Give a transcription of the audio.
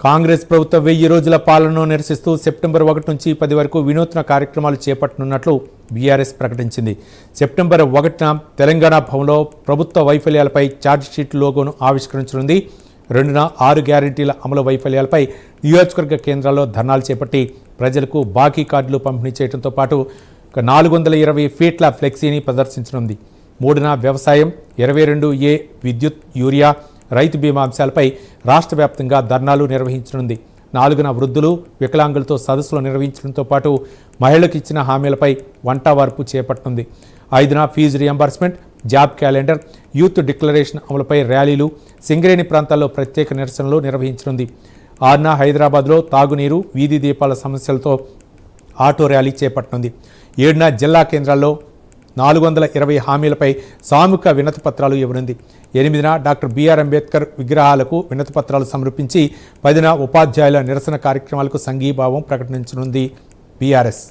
కాంగ్రెస్ ప్రభుత్వ 1000 రోజుల పాలనను నిరసిస్తూ సెప్టెంబర్ 1 నుంచి 10 వరకు వినూత్న కార్యక్రమాలు చేపట్టనున్నట్లు బీఆర్ఎస్ ప్రకటించింది. సెప్టెంబర్ 1న తెలంగాణ భవన్లో ప్రభుత్వ వైఫల్యాలపై ఛార్జ్షీట్ లోగోను ఆవిష్కరించనుంది. 2న 6 గ్యారెంటీల అమలు వైఫల్యాలపై నియోజకవర్గ కేంద్రాల్లో ధర్నాలు చేపట్టి ప్రజలకు బాకీ కార్డులు పంపిణీ చేయడంతో పాటు 420 ఫీట్ల ఫ్లెక్సీని ప్రదర్శించనుంది. 3న వ్యవసాయం, 22A విద్యుత్, యూరియా, రైతు బీమా అంశాలపై రాష్ట్ర వ్యాప్తంగా ధర్నాలు నిర్వహించనుంది. 4న వృద్ధులు, వికలాంగులతో సదస్సులు నిర్వహించడంతో పాటు మహిళలకు ఇచ్చిన హామీలపై వంటావార్పు చేపట్టనుంది. 5న fees reimbursement, job calendar, youth declaration అమలుపై ర్యాలీలు, సింగరేణి ప్రాంతాల్లో ప్రత్యేక నిరసనలు నిర్వహించనుంది. 6న హైదరాబాద్లో తాగునీరు, వీధి దీపాల సమస్యలతో ఆటో ర్యాలీ చేపట్టనుంది. 7న జిల్లా కేంద్రాల్లో 420 హామీలపై సామూహిక వినతిపత్రాలు ఇవ్వనుంది. 8న డాక్టర్ బిఆర్ అంబేద్కర్ విగ్రహాలకు వినతిపత్రాలు సమర్పించి 10న ఉపాధ్యాయుల నిరసన కార్యక్రమాలకు సంఘీభావం ప్రకటించనుంది బీఆర్ఎస్.